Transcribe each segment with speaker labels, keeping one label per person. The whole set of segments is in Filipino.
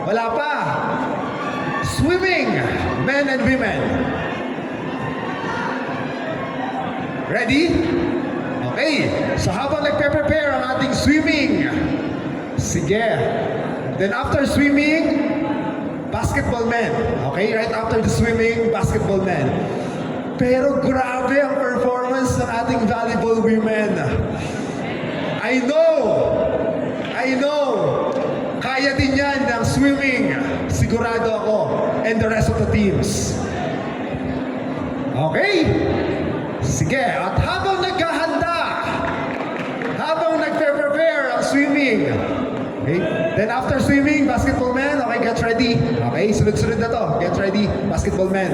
Speaker 1: Wala pa. Swimming, men and women. Ready? Okay. So habang nagpe-prepare ang ating swimming, sige. Then after swimming, basketball men. Okay? Right after the swimming, basketball men. Pero grabe ang performance ng ating volleyball women. I know. Kaya din yan ng swimming. Sigurado ako. And the rest of the teams. Okay? Sige. At habang naghahanda, habang nagpe-prepare ang swimming, okay? Then after swimming, basketball men, okay, get ready. Okay, sunod-sunod na to. Get ready, basketball men.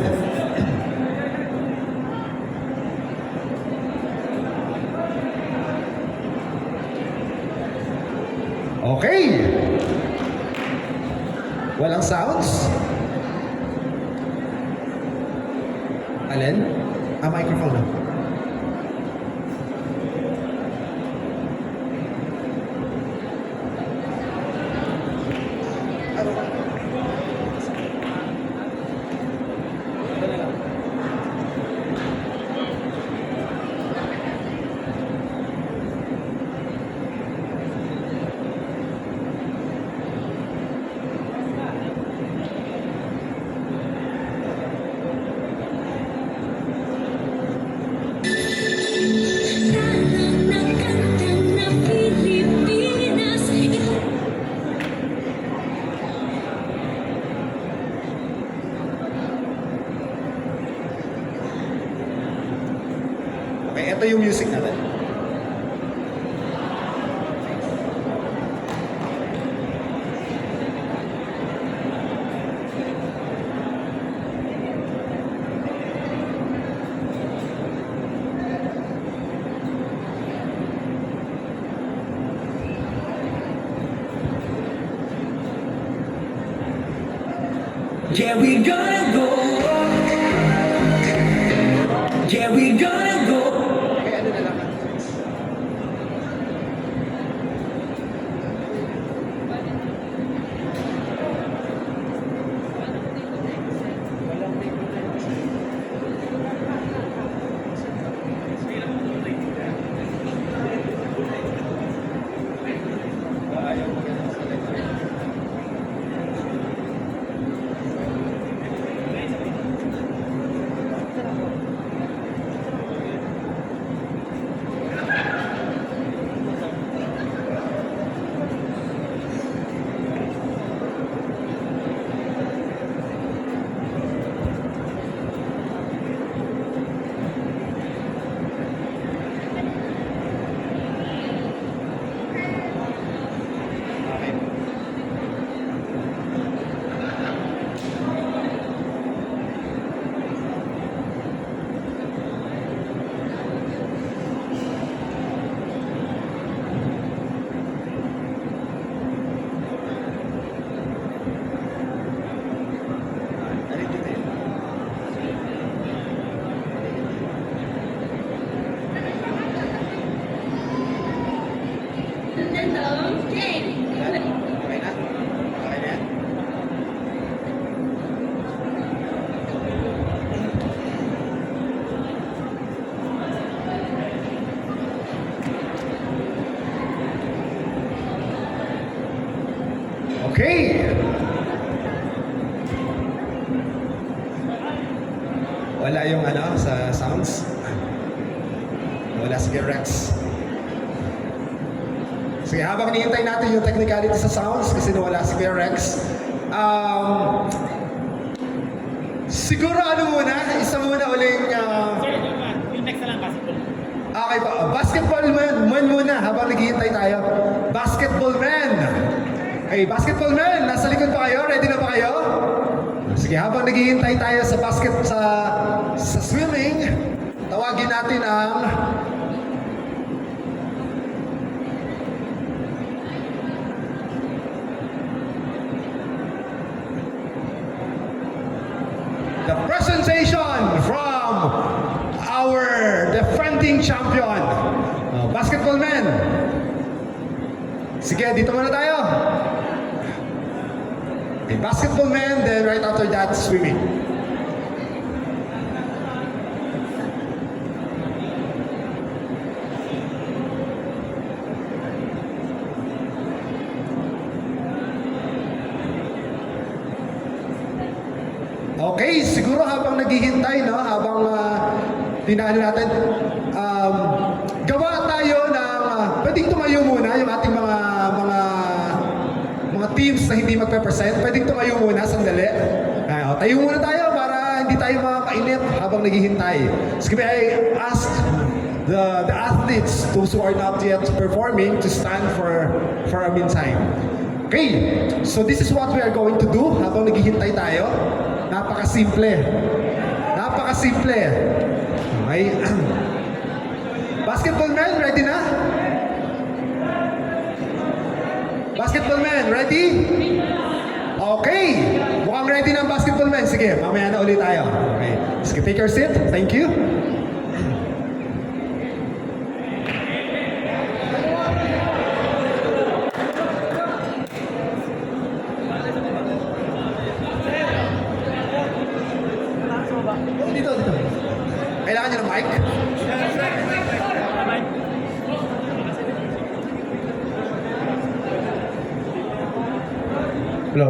Speaker 1: Okay. Walang sounds? Alin? Microphone na. Okay, ito yung music natin.
Speaker 2: Yeah, we gonna go. Yeah, we gonna go.
Speaker 1: Okay, ano na lang? Okay. Wala yung ano sa sounds. Wala, sige Rex. Sige, habang hinihintay natin yung technicality sa sounds kasi nawala si Kuya Rex. Siguro ano muna, isa muna uling
Speaker 3: Yung next na lang basketball.
Speaker 1: okay pa, basketball man muna habang naghihintay tayo. Basketball man. Okay, basketball man, nasa likod pa kayo? Ready na pa kayo? Sige, habang naghihintay tayo sa swimming, tawagin natin ang the presentation from our defending champion, basketball men. Sige, dito muna tayo. Okay, basketball men, then right after that, swimming. Okay, siguro habang naghihintay, no, habang tinaan natin, gawa tayo ng, pwedeng tumayo muna yung ating mga teams na hindi magpe-present. Pwedeng tumayo muna, sandali. Tayo muna tayo para hindi tayo makakainip habang naghihintay. Sige, I asked the athletes, those who are not yet performing, to stand for a meantime. Okay, so this is what we are going to do habang naghihintay tayo. Napakasimple. Napakasimple. Okay. Basketball men, ready na? Basketball men, ready? Okay. Mukhang ready na ang basketball men. Sige, mamaya na ulit tayo. Okay. Sige, take your seat. Thank you. Dito. Kailangan nyo ng mic?
Speaker 4: Hello.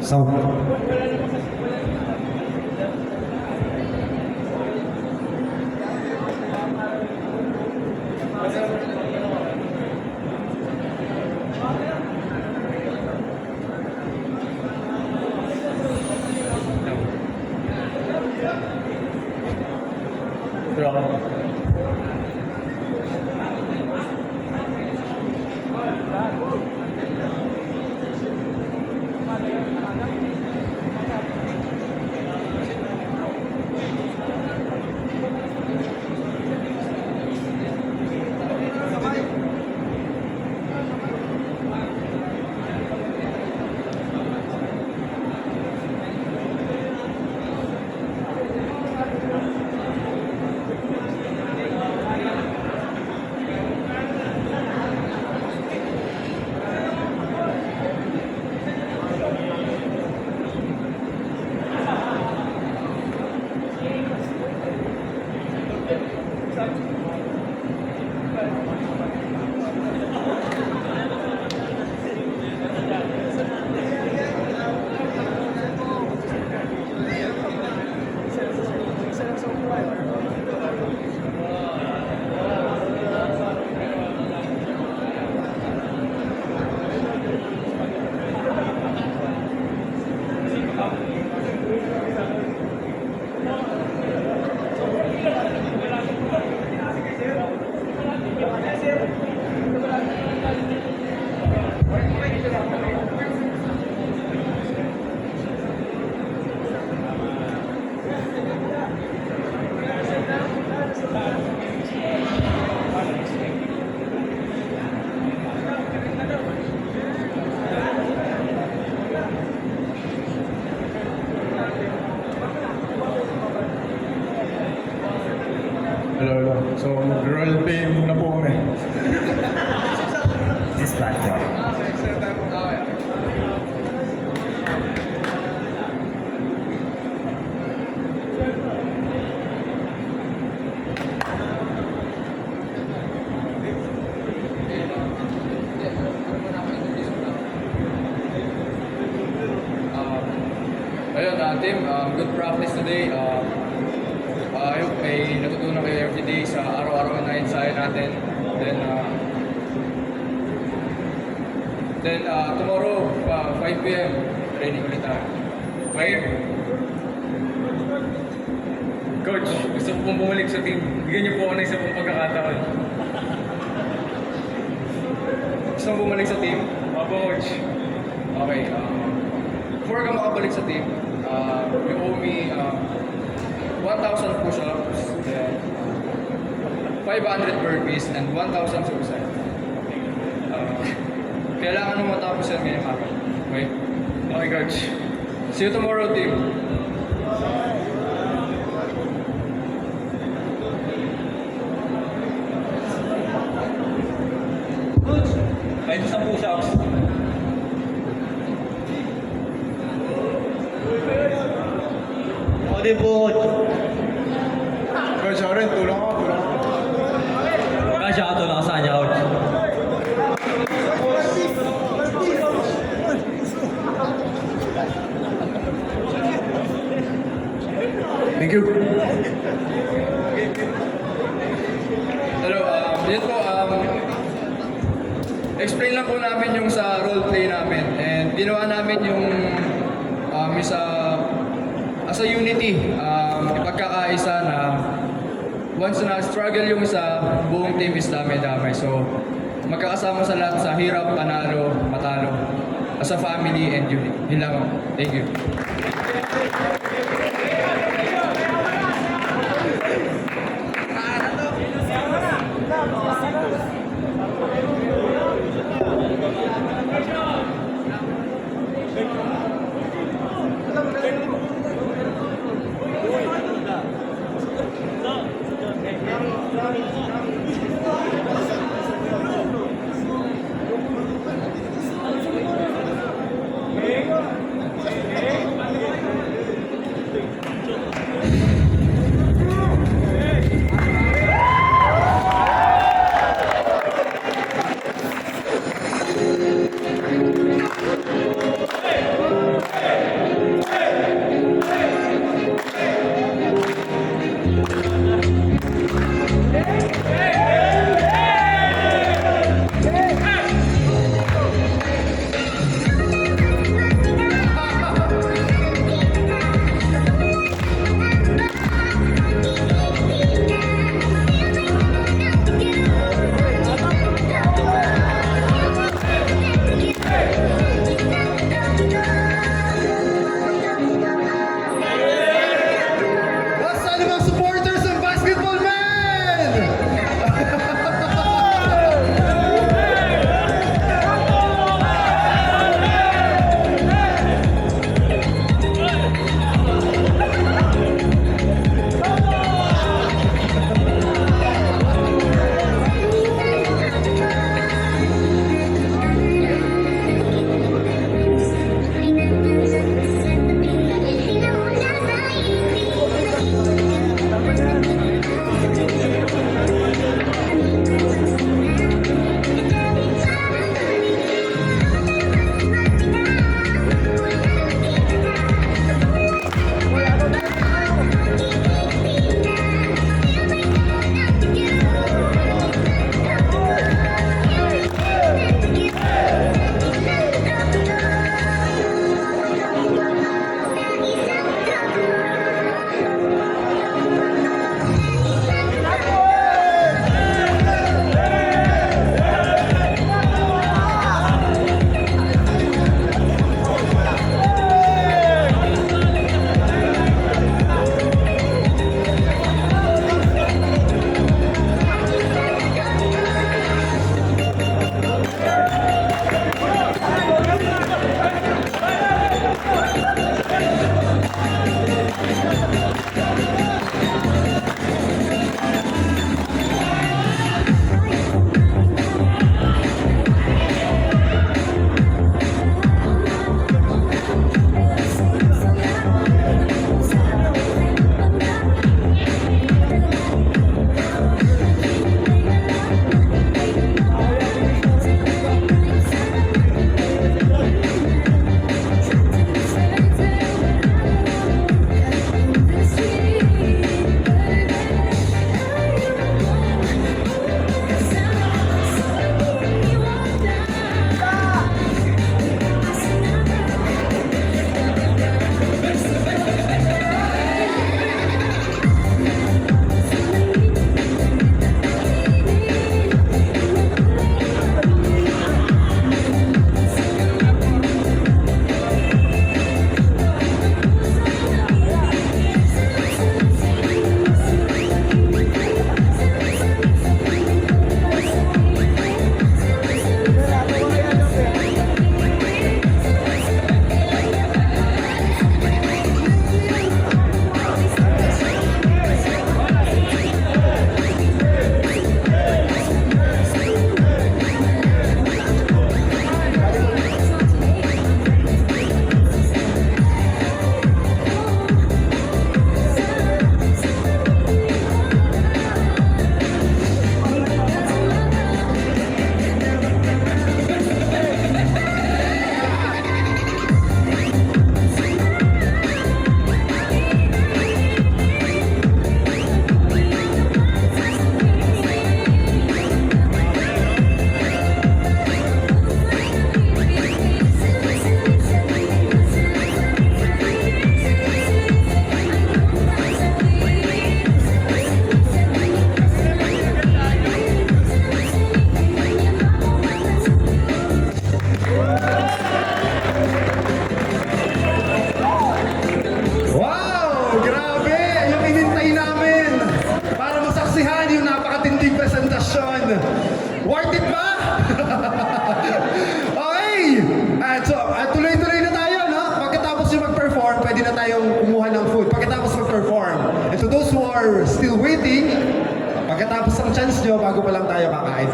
Speaker 4: Sound. So, mag-role play muna po kami.
Speaker 2: This platform.
Speaker 5: Ayun, team, good practice today. I hope may natutunan kayo everyday sa araw-araw na ensayo natin. Then tomorrow, 5 p.m., training ulit tayo.
Speaker 4: Okay? Coach, gusto ko pong bumalik sa team. Bigyan niyo po ako ng isa pong pagkakataon.
Speaker 5: Gusto mo bumalik sa team?
Speaker 4: Opo, coach.
Speaker 5: Okay. Before ka makabalik sa team, you owe me 1,000 push-ups, then 500 burpees, and 1,000 suicide. Kailangan mo matapos yan ngayong araw. Okay?
Speaker 4: Okay, coach.
Speaker 5: See you tomorrow, team.
Speaker 4: Kahit isang push-ups.
Speaker 6: Ako din po, coach.
Speaker 4: Coach, ako rin. Tulong ako.
Speaker 6: Kasya ka tulong sa kanya, coach.
Speaker 1: Thank you.
Speaker 5: Hello, yun po, explain lang po namin yung sa role play namin. And ginawa namin yung isa, as a unity, ipagkakaisa na once na struggle yung isa, buong team is damay-damay. So, magkakasama sa lahat sa hirap, panalo, matalo, as a family and unity. Yun lang. Thank you.
Speaker 1: tayong kumuha ng food pagkatapos mag-perform. And to those who are still waiting, pagkatapos ng chance nyo, bago pa lang tayo kakain.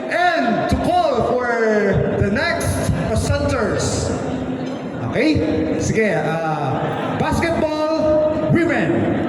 Speaker 1: And to call for the next presenters. Okay? Sige, basketball women.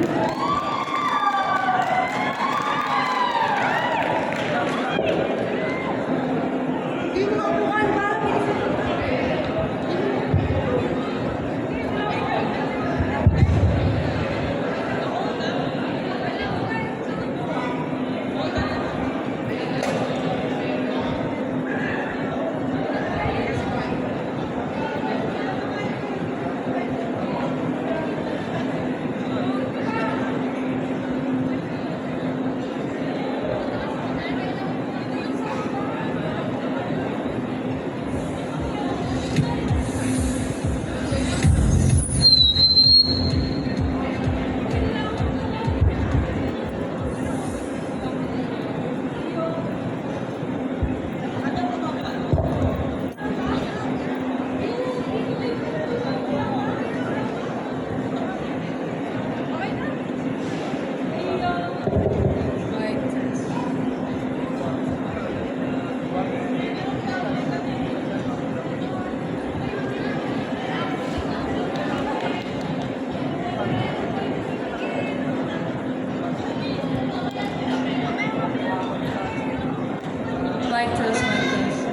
Speaker 7: Mic test, mic test.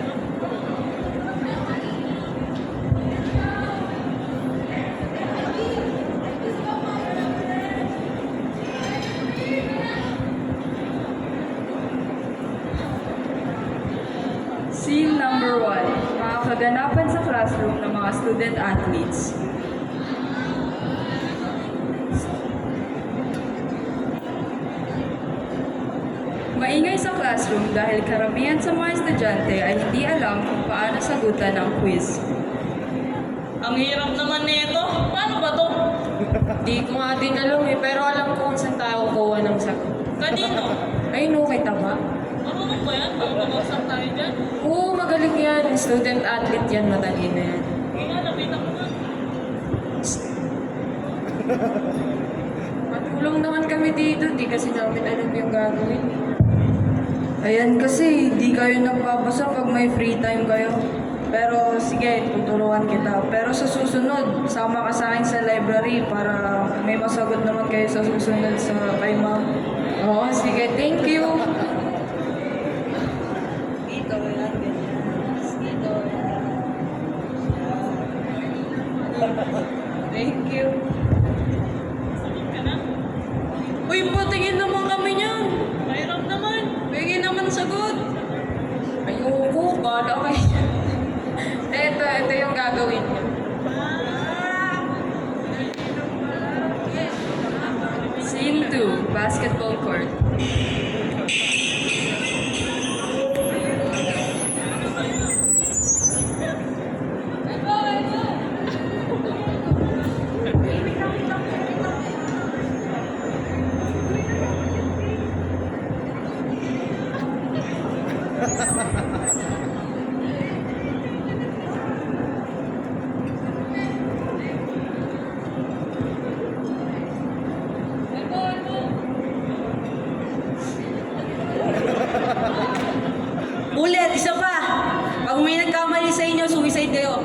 Speaker 7: Scene number 1. Mga kaganapan sa classroom ng mga student athletes. Maingay sa classroom dahil karamihan sa mga estudyante ay hindi alam kung paano sagutan ang quiz.
Speaker 3: Ang hirap naman nito. Paano ba to?
Speaker 8: Di ko nga din alam eh, pero alam ko kung saan tayo kukuha ng sagot.
Speaker 3: Kanino?
Speaker 8: Ay, no, kay Tama.
Speaker 3: Marunong ba yan? Marunong tayo dyan?
Speaker 8: Oo, magaling yan. Student athlete yan, madali na yan.
Speaker 3: Hindi nga, nakita ko nga.
Speaker 8: Matulong naman kami dito, di kasi namin alam yung gagawin.
Speaker 7: Ayan kasi, di kayo nagpapasa pag may free time kayo. Pero sige, tuturuan kita. Pero sa susunod, sama ka sa akin sa library para may masagot naman kayo sa susunod sa kay ma'am.
Speaker 8: Oo, sige, thank you.
Speaker 7: Dito, yan, ganyan. Dito, yan.
Speaker 8: Thank you.
Speaker 3: Sagot ka na?
Speaker 8: Uy, patingin naman kami niyan.
Speaker 3: Mahirap naman.
Speaker 8: Pwede naman sagot. Ayoko, bala kayo. Ito yung gagawin niyo.
Speaker 7: Scene 2, basketball court.
Speaker 9: Ulit, isa pa. Pag may nagkamali sa inyo, suicide kayo.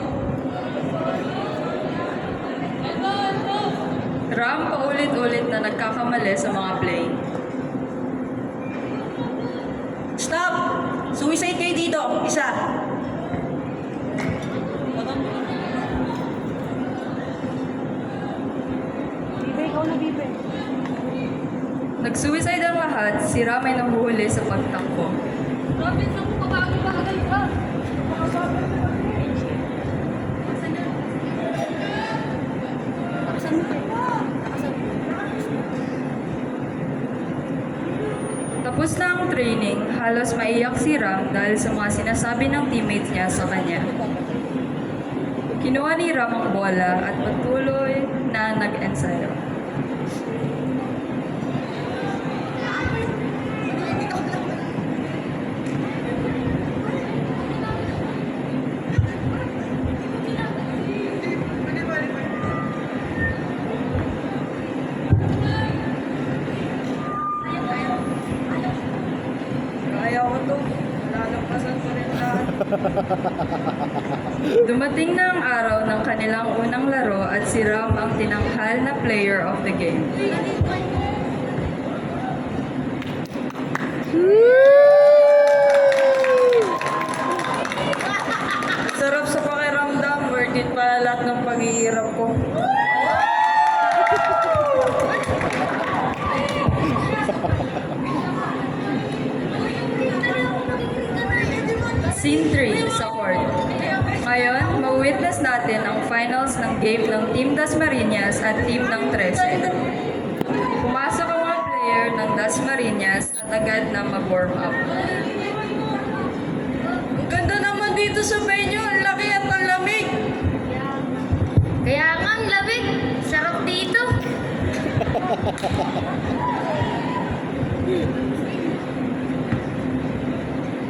Speaker 7: Ram paulit-ulit na nagkakamali sa mga play.
Speaker 9: Stop! Suicide kayo dito. Isa.
Speaker 7: Nag-suicide ang lahat, si Ram ay nahuhuli sa pagtakbo. Tapos na ang training, halos maiyak si Ram dahil sa mga sinasabi ng teammates niya sa kanya. Kinuha ni Ram ang bola at patuloy na nag-ensayo. nagsimulang unang laro at si Ram ang tinanghal na player of the game. Sarap sa pakiramdam, worth it pala lahat ng paghihirap ko. Scene 3 sa court. Ngayon, ma-witness natin ang finals ng game ng Team Dasmariñas at Team ng 13. Pumasok ang mga player ng Dasmariñas at agad na mag-warm up. Ang ganda naman dito sa venue, ang laki at ang lamig.
Speaker 10: Kaya nga ang lamig. Sarap dito.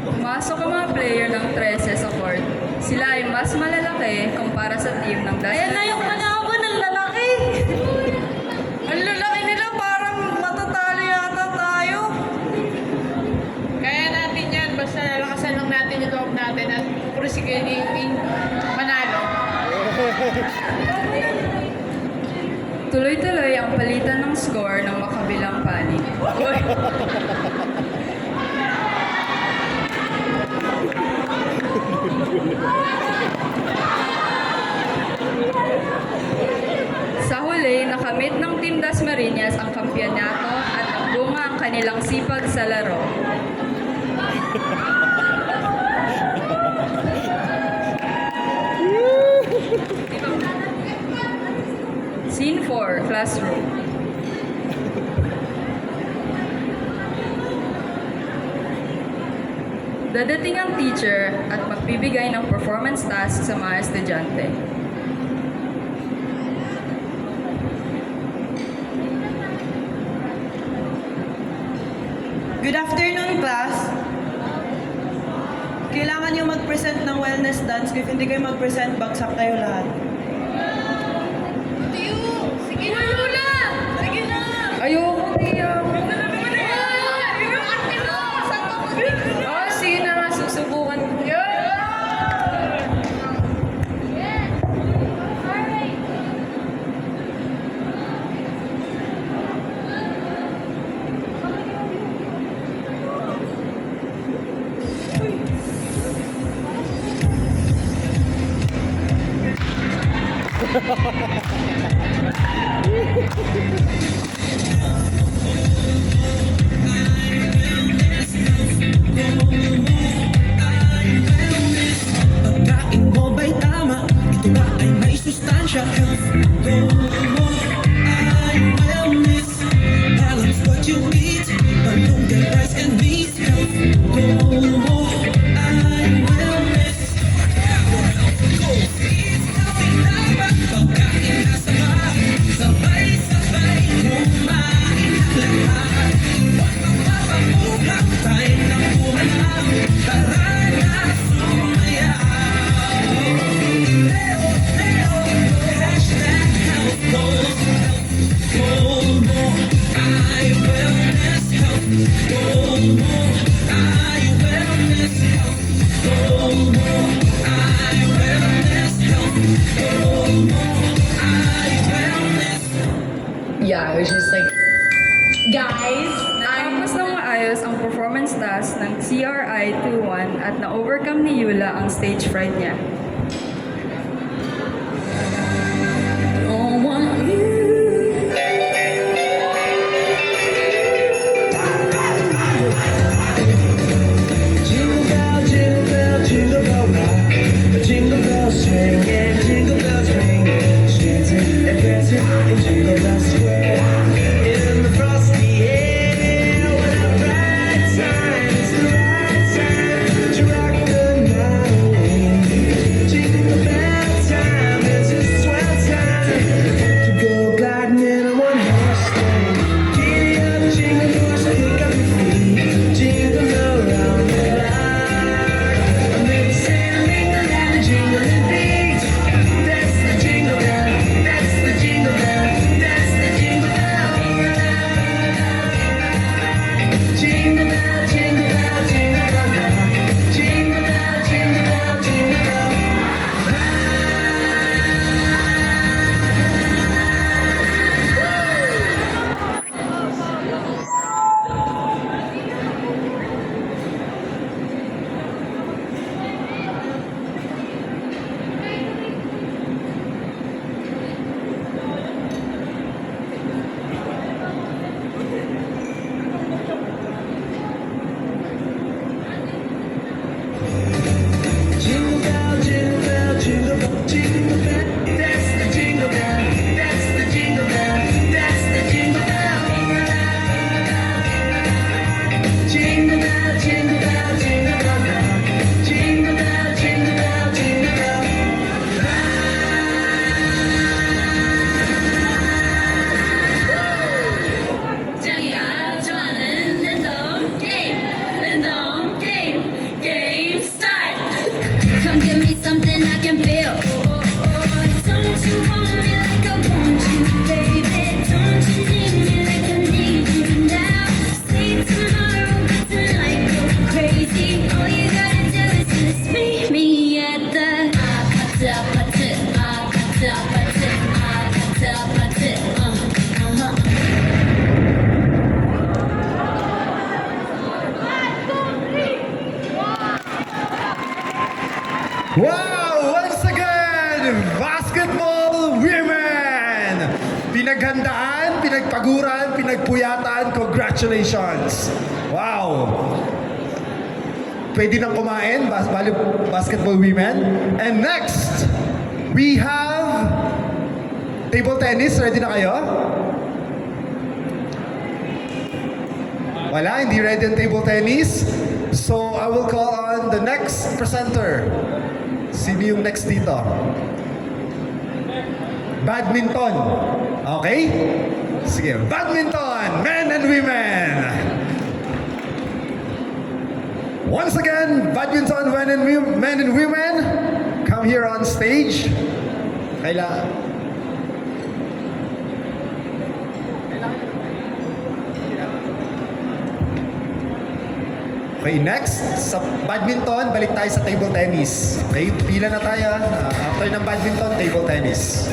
Speaker 7: Pumasok ang mga player ng 13 sa court. Sila ay mas malalaki kumpara sa team ng Dasmariñas.
Speaker 3: Ayan na yung kalaban ng lalaki.
Speaker 7: Ang lalaki nila, parang matatalo yata tayo.
Speaker 8: Kaya natin yan, basta nalakasan lang natin yung loob natin at purusigin manalo.
Speaker 7: Tuloy-tuloy ang palitan ng score ng makabilang panig. Sa huli, nakamit ng Team Dasmariñas ang kampiyonato at nagbunga ang kanilang sipag sa laro. Scene 4, classroom. Dadating ang teacher at magbibigay ng performance task sa mga estudyante.
Speaker 9: Good afternoon, class. Kailangan nyo mag-present ng wellness dance. If hindi kayo mag-present, bagsak kayo lahat.
Speaker 8: Sige na, Lula! Sige na!
Speaker 7: Ayoko, Tia. Sige na nga, susubukan ko.
Speaker 2: Pagkain mo ba'y tama? Ito ba ay may sustansya? Health goal mo ay wellness. Balance what you eat, malunggay, rice and meat. Health goal mo ay wellness. Your health goals is healthy dapat. Pagkain na sabay-sabay kumain ang lahat. Huwag magpapamukhang tayo ng bumanap. Tara na sumaya. Hashtag health goals. Health goal mo ay wellness. Health goal mo ay wellness. Health goal mo ay wellness. Health goal mo ay wellness.
Speaker 8: Yeah, it was just like, guys,
Speaker 7: Natapos ng maayos ang performance task ng CRI 2-1 at na-overcome ni Yula ang stage fright niya.
Speaker 2: Jingle bell, jingle bell rock. Jingle bells swing and jingle bells ring. Dancing and prancing in Jingle Bell Square. In the frosty air, what a bright time! It's the right time to rock the night away. Jingle bell time, it's a swell time to go gliding in a one-horse sleigh. Giddy up, jingle bells, pick up your feet. Jingle around the block. Amid the sailing and the jingling beat. That's the jingle bell. That's the jingle bell. That's the
Speaker 1: Pinaghandaan, pinagpaguran, pinagpuyatan. Congratulations! Wow! Pwede nang kumain, basketball women. And next, we have table tennis. Ready na kayo? Wala, hindi ready ang table tennis. So, I will call on the next presenter. Sino yung next dito? Badminton. Okay? Sige, badminton, men and women. Once again, badminton, men and women, come here on stage. Okay, next, sa badminton, balik tayo sa table tennis. Okay, pila na tayo. After ng badminton, table tennis.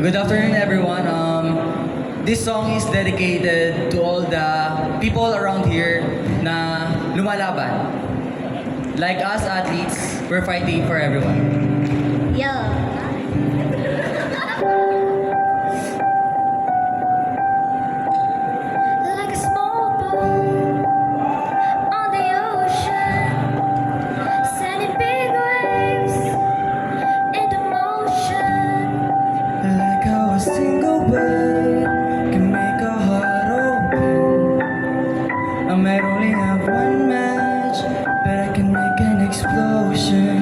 Speaker 6: Good afternoon, everyone. This song is dedicated to all the people around here na lumalaban. Like us athletes, we're fighting for everyone.
Speaker 10: Yeah. Like a small boat on the ocean, sending big waves into motion.
Speaker 2: Like how a single word can make a heart open. I might only have one match, but I can make an explosion.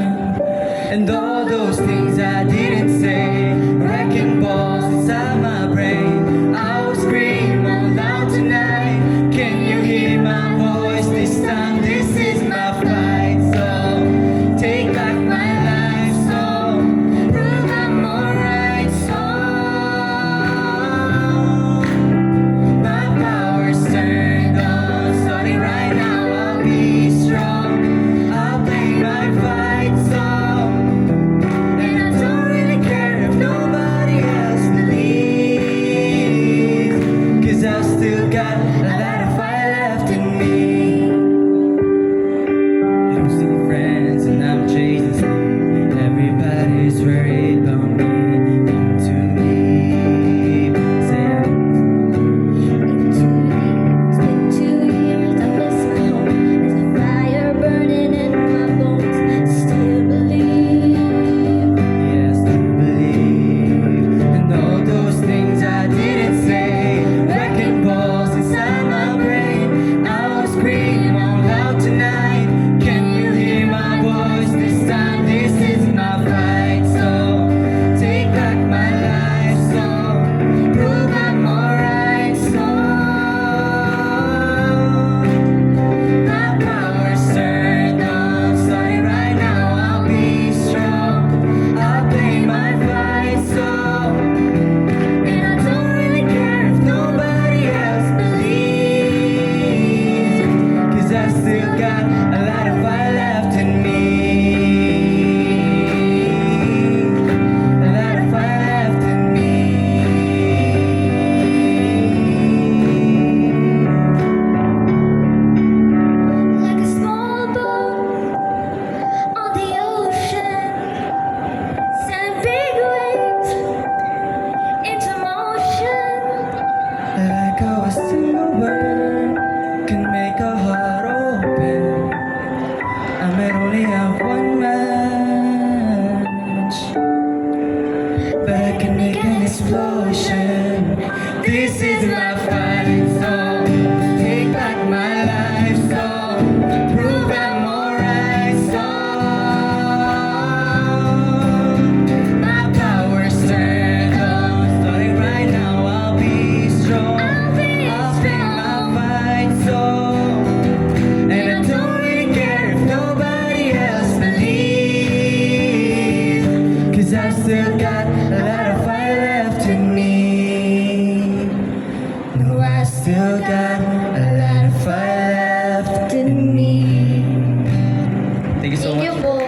Speaker 2: And all those things I didn't say, wrecking balls inside my brain. I will scream out loud tonight. Can you hear my voice this time? This is my fight song. Take back my life song. Prove I'm alright song. My power's turned on. Starting right now, I'll be strong. I'll play my fight song. And I don't really care if
Speaker 6: got a lot of fire left in me. Thank you so
Speaker 10: Thank
Speaker 6: much.
Speaker 10: you po.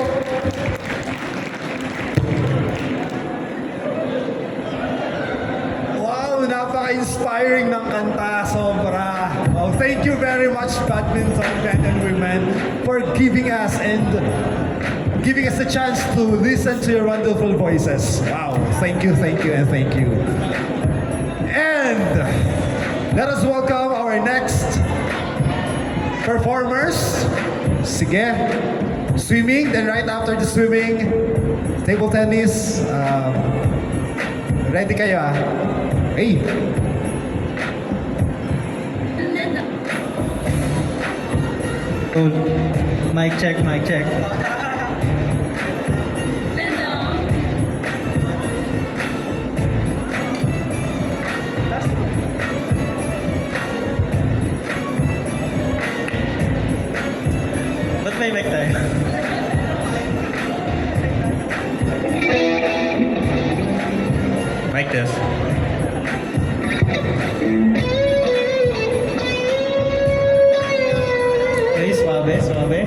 Speaker 1: Wow, napaka-inspiring ng kanta, sobra. Wow, thank you very much, Badminton Men and Women, for giving us the chance to listen to your wonderful voices. Wow, thank you, and thank you. And let us welcome our next performers. Sige, swimming, then right after the swimming, table tennis. Ready kayo ah? Hey!
Speaker 6: Cool. Mic check, mic check. Ba't may mic tayo? Mic test. Okay, suabe, suabe.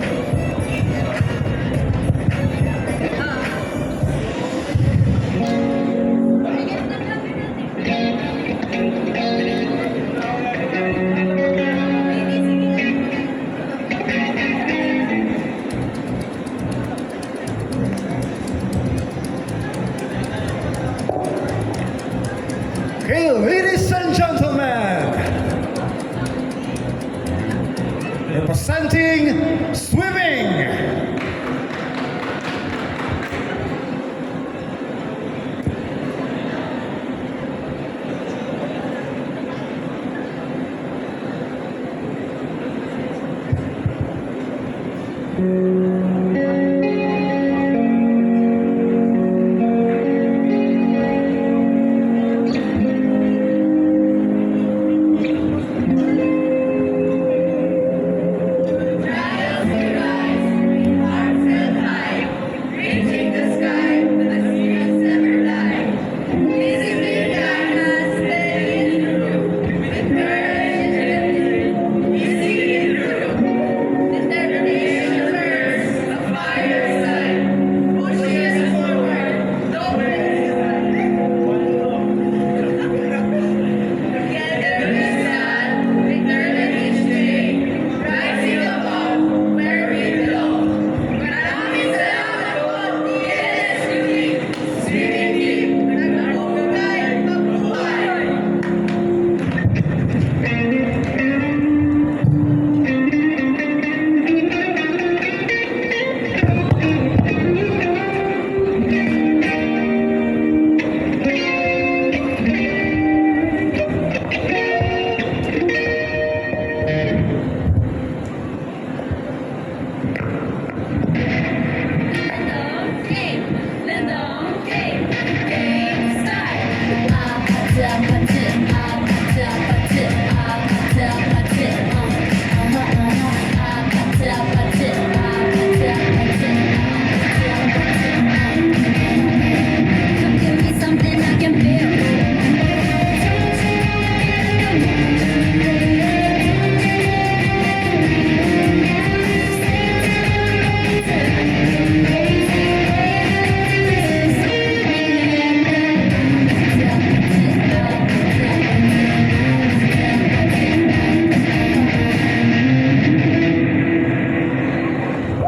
Speaker 1: Okay, ladies and gentlemen, representing swimming.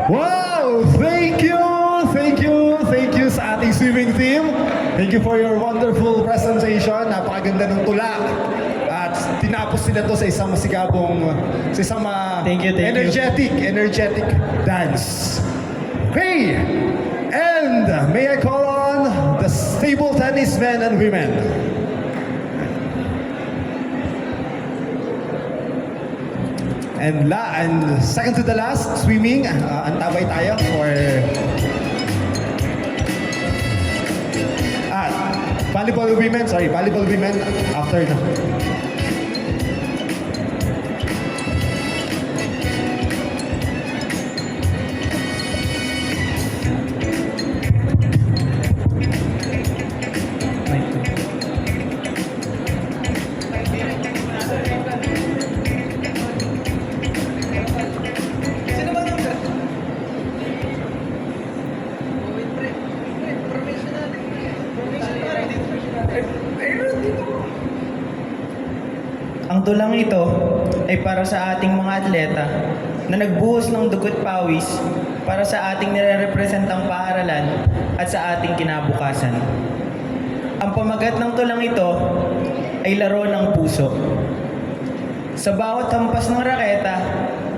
Speaker 1: Wow! Thank you sa ating swimming team. Thank you for your wonderful presentation. Napakaganda ng tula. At tinapos sila to sa isang masigabong, sa isang
Speaker 6: Thank you.
Speaker 1: energetic dance. Okay! And may I call on the table tennis men and women. And second to the last, swimming. Antabay tayo for volleyball women after na.
Speaker 2: ay para sa ating mga atleta na nagbuhos ng dugo't pawis para sa ating nire-representang paaralan at sa ating kinabukasan. Ang pamagat ng tulang ito ay laro ng puso. Sa bawat hampas ng raketa,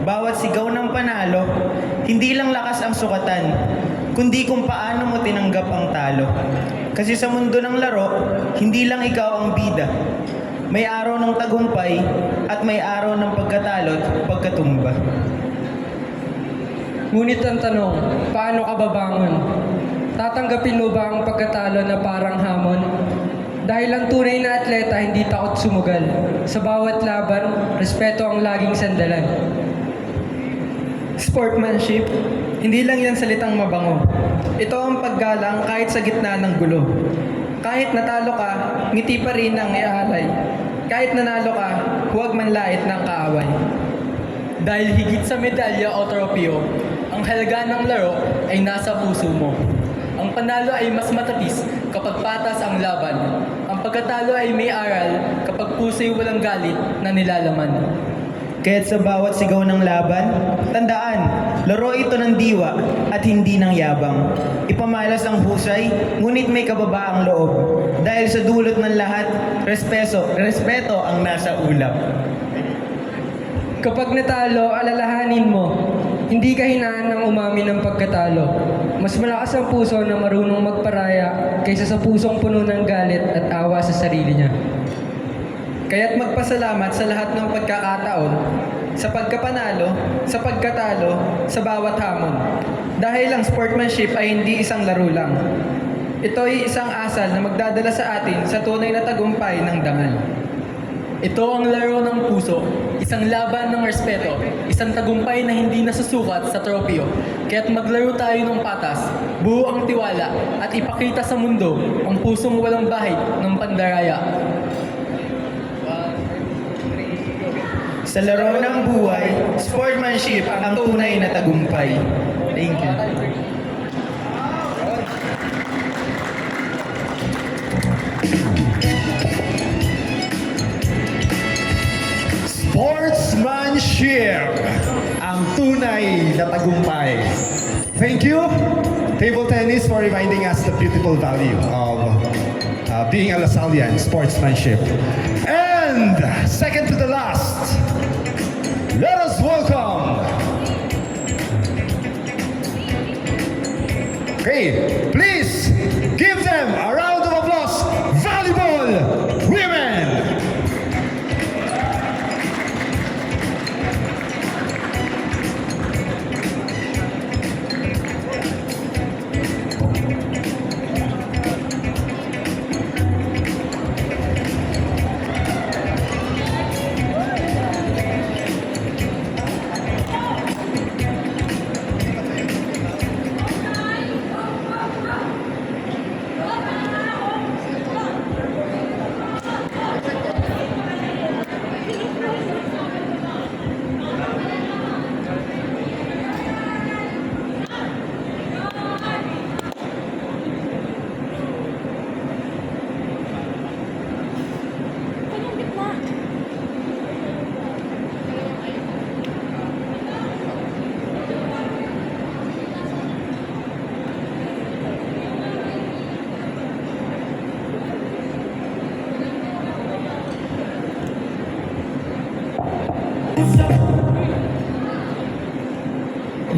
Speaker 2: bawat sigaw ng panalo, hindi lang lakas ang sukatan, kundi kung paano mo tinanggap ang talo. Kasi sa mundo ng laro, hindi lang ikaw ang bida. May araw ng tagumpay at may araw ng pagkatalo at pagkatumba.
Speaker 11: Ngunit ang tanong, paano ka babangon? Tatanggapin mo ba ang pagkatalo na parang hamon? Dahil ang tunay na atleta hindi takot sumugal. Sa bawat laban, respeto ang laging sandalan.
Speaker 2: Sportsmanship, hindi lang yan salitang mabango. Ito ang paggalang kahit sa gitna ng gulo. Kahit natalo ka, ngiti pa rin ang iaalay. Kahit nanalo ka, huwag manlait ng kaaway.
Speaker 6: Dahil higit sa medalya o tropeo, ang halaga ng laro ay nasa puso mo. Ang panalo ay mas matatis kapag patas ang laban. Ang pagkatalo ay may aral kapag puso'y walang galit na nilalaman.
Speaker 2: Kaya't sa bawat sigaw ng laban, tandaan, laro ito ng diwa at hindi ng yabang. Ipamalas ang husay, ngunit may kababaang loob. Dahil sa dulot ng lahat, respeto ang nasa ulap.
Speaker 11: Kapag natalo, alalahanin mo, hindi ka hinaan ng umamin ng pagkatalo. Mas malakas ang puso na marunong magparaya kaysa sa pusong puno ng galit at awa sa sarili niya.
Speaker 2: Kaya't magpasalamat sa lahat ng pagkakataon, sa pagkapanalo, sa pagkatalo, sa bawat hamon. Dahil ang sportsmanship ay hindi isang laro lang. Ito ay isang asal na magdadala sa atin sa tunay na tagumpay ng dangal.
Speaker 6: Ito ang laro ng puso, isang laban ng respeto, isang tagumpay na hindi nasusukat sa tropeo. Kaya't maglaro tayo ng patas, buo ang tiwala, at ipakita sa mundo ang pusong walang bahid ng pandaraya.
Speaker 2: Sa laro ng buhay, sportsmanship ang tunay na tagumpay. Thank you.
Speaker 1: Sportsmanship, ang tunay na tagumpay. Thank you, table tennis, for reminding us the beautiful value of being a Lasallian, sportsmanship. And second to the last, let us welcome. Okay, please give them a round of applause. Volleyball women.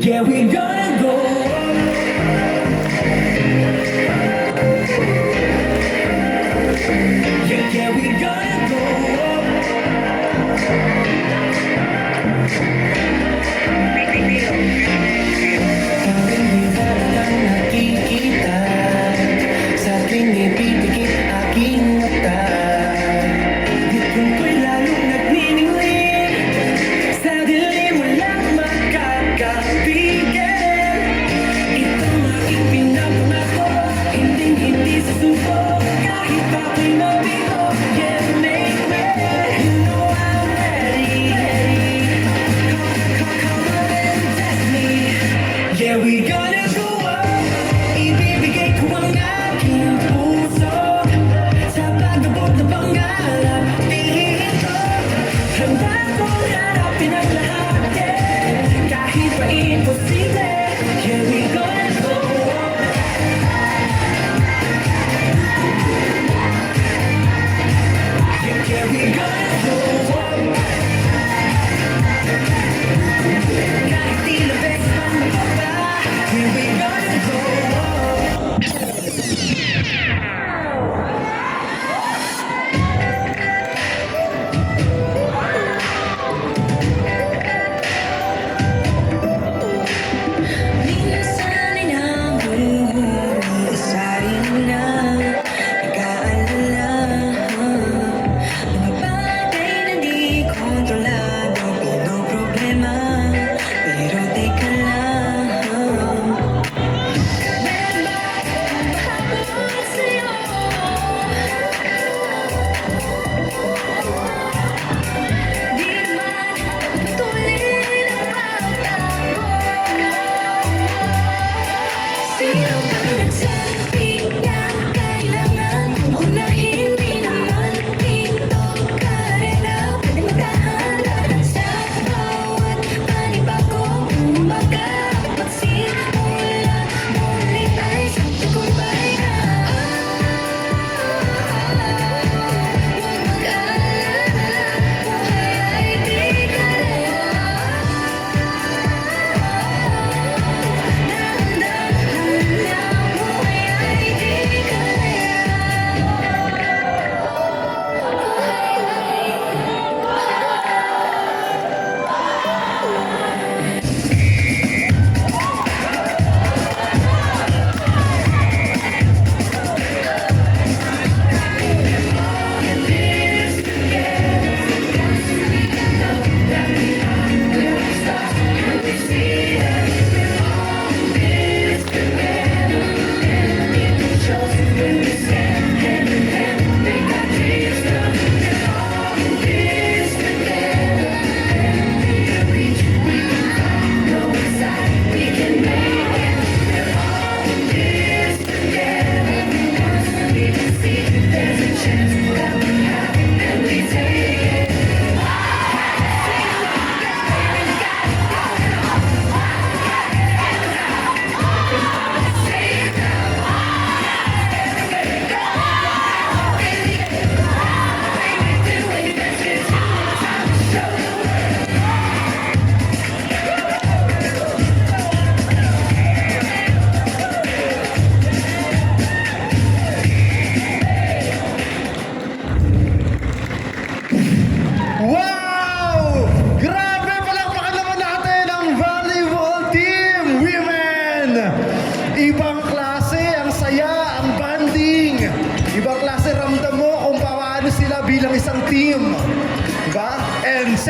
Speaker 2: Yeah, we're gonna go. Yeah, we're gonna go. Hindi ba lang nakikita sa aking ipipikit aking mata? Dito ko'y lalong nagniningning sa dilim walang makakapigil. Itong aking pinapangako, hindi susubok kahit ako'y mabigo. Yeah, make me, you know I'm ready.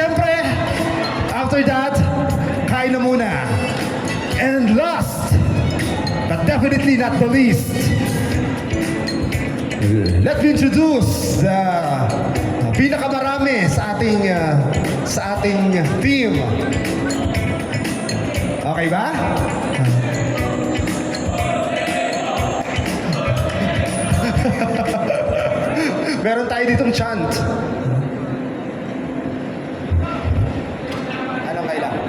Speaker 1: syempre, after that, kain na muna. And last, but definitely not the least, let me introduce the pinakamarami sa ating team. Okay ba? Meron tayo ditong chant. Anong kailangan?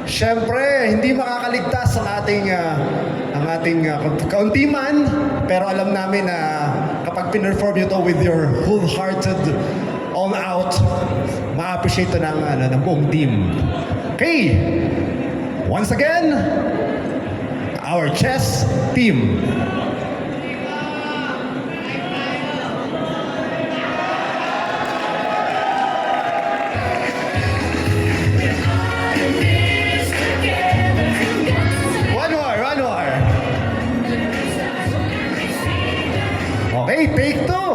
Speaker 1: Siyempre, hindi makakaligtas ang ating kaunti man, pero alam namin na kapag pinerform nyo to with your wholehearted, all out, ma-appreciate to ng buong team. Okay, once again, our chess team. One more. Okay, take two.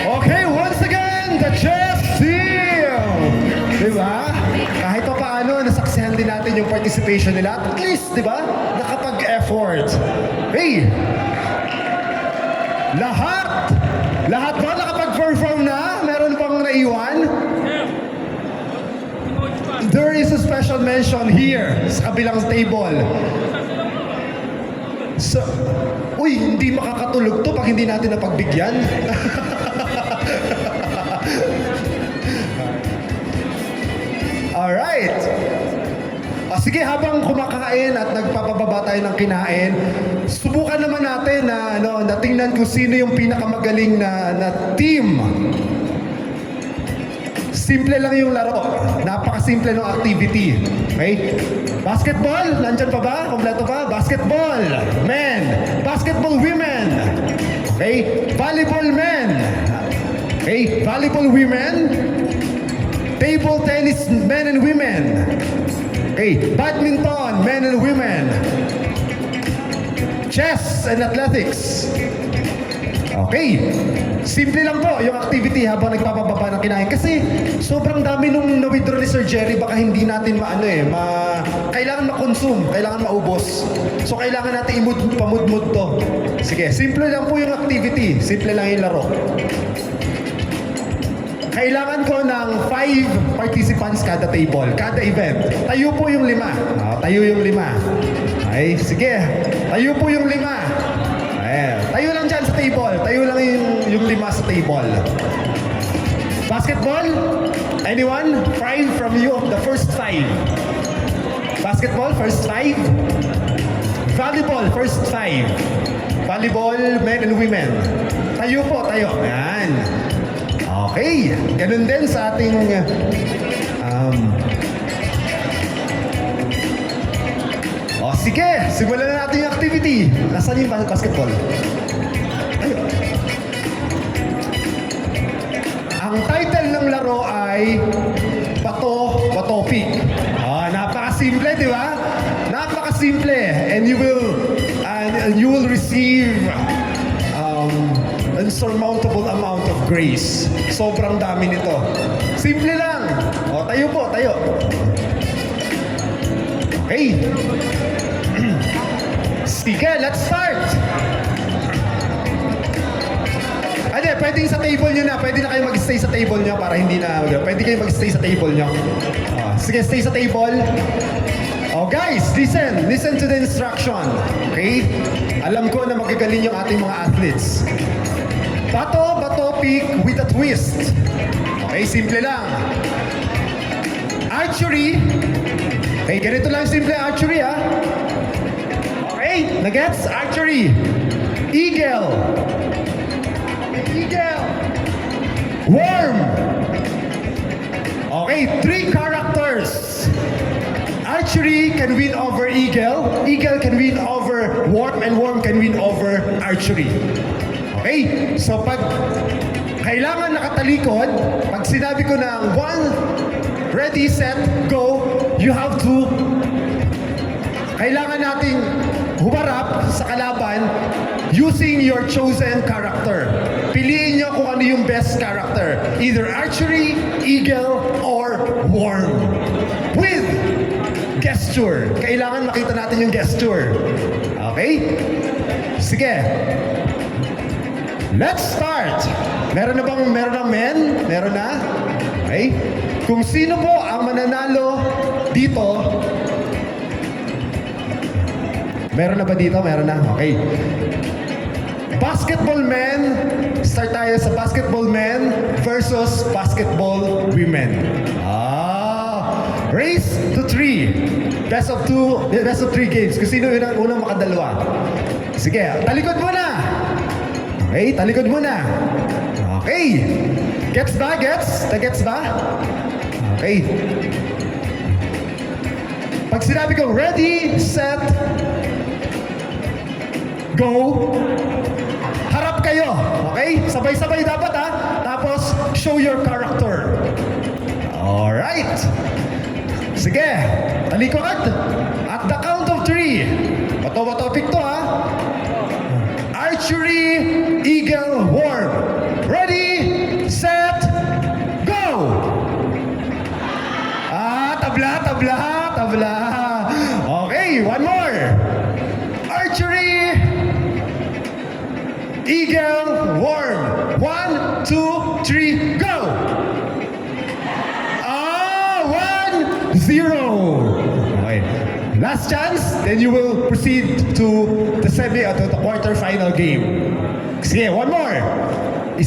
Speaker 1: Okay, once again, the chess team! Diba? Kahit pa paano, nasaksihan din natin yung participation nila. At least, diba? Nakapag-effort. Hey! Lahat ba nakapag-perform na? Meron pang naiwan? There is a special mention here sa kabilang table. So, uy, hindi makakatulog to pag hindi natin napagbigyan. Alright. Sige, habang kumakain at nagpapababa tayo ng kinain, subukan naman natin na natingnan kung sino yung pinakamagaling na team. Simple lang yung laro. Napakasimple ng activity. Okay? Basketball, nandyan pa ba? Kompleto pa? Basketball, men. Basketball, women. Okay? Volleyball, men. Okay? Volleyball, women. Table tennis, men and women. Okay? Badminton, men and women. Chess and athletics. Okay. Simple lang po yung activity habang nagpapababa ng kinain. Kasi sobrang dami nung na-withdraw ni Sir Jerry, baka hindi natin kailangan ma-consume, kailangan maubos. So kailangan natin pamudmud to. Sige, simple lang po yung activity. Simple lang yung laro. Kailangan ko ng 5 participants kada table, kada event. Tayo po yung 5. Tayo yung 5. Ay, sige. Tayo po yung 5. Ayan. Tayo lang dyan sa table. Tayo lang yung 5 sa table. Basketball? Anyone? 5 from you of the first 5. Basketball, first 5. Volleyball, first 5. Volleyball, men and women. Tayo po, tayo. Ayan. Okay. Ganun din sa ating sige, simulan na natin yung activity. Nasaan yung basketball? Ayun. Ang title ng laro ay Bato Pick. Napakasimple, di ba? Napakasimple. And you will receive unsurmountable amount of grace. Sobrang dami nito. Simple lang. Tayo po, tayo. Okay. Sige, let's start! Pwedeng sa table nyo na. Pwede na kayo mag-stay sa table nyo para hindi na... Pwede kayo mag-stay sa table nyo. Sige, stay sa table. Guys, listen to the instruction. Okay? Alam ko na magagaling yung ating mga athletes. Bato pick with a twist. Okay, simple lang. Archery. Okay, ganito lang simple archery, ha? Nagets? Archery. Eagle. Eagle. Worm. Okay, 3 characters. Archery can win over eagle. Eagle can win over worm, and worm can win over archery. Okay? So pag kailangan nakatalikod, pag sinabi ko na 1, ready, set, go, you have to kailangan nating humarap sa kalaban using your chosen character. Piliin nyo kung ano yung best character. Either archery, eagle, or worm. With gesture. Kailangan makita natin yung gesture. Okay? Sige. Let's start. Meron na men? Meron na? Okay? Kung sino po ang mananalo dito, meron na ba dito? Meron na? Okay. Basketball men. Start tayo sa basketball men versus basketball women. Race to 3. Best of 3 games. Kung sino yung unang makadalawa. Sige, talikod muna. Okay, talikod muna. Okay. Gets ba? Gets? Gets ba? Okay. Pag sinabi ko, ready, set, go. Harap kayo. Okay? Sabay-sabay dapat ha. Tapos, show your character. Alright. Sige. Talikod. At the count of 3. Bato-topic to ha. Archery, eagle, worm. Ready, set, go! Tabla. Okay, one more. Archery, eagle, worm. 1, 2, 3, go! 1-0. Okay. Last chance, then you will proceed to the quarter-final game. Sige, one more.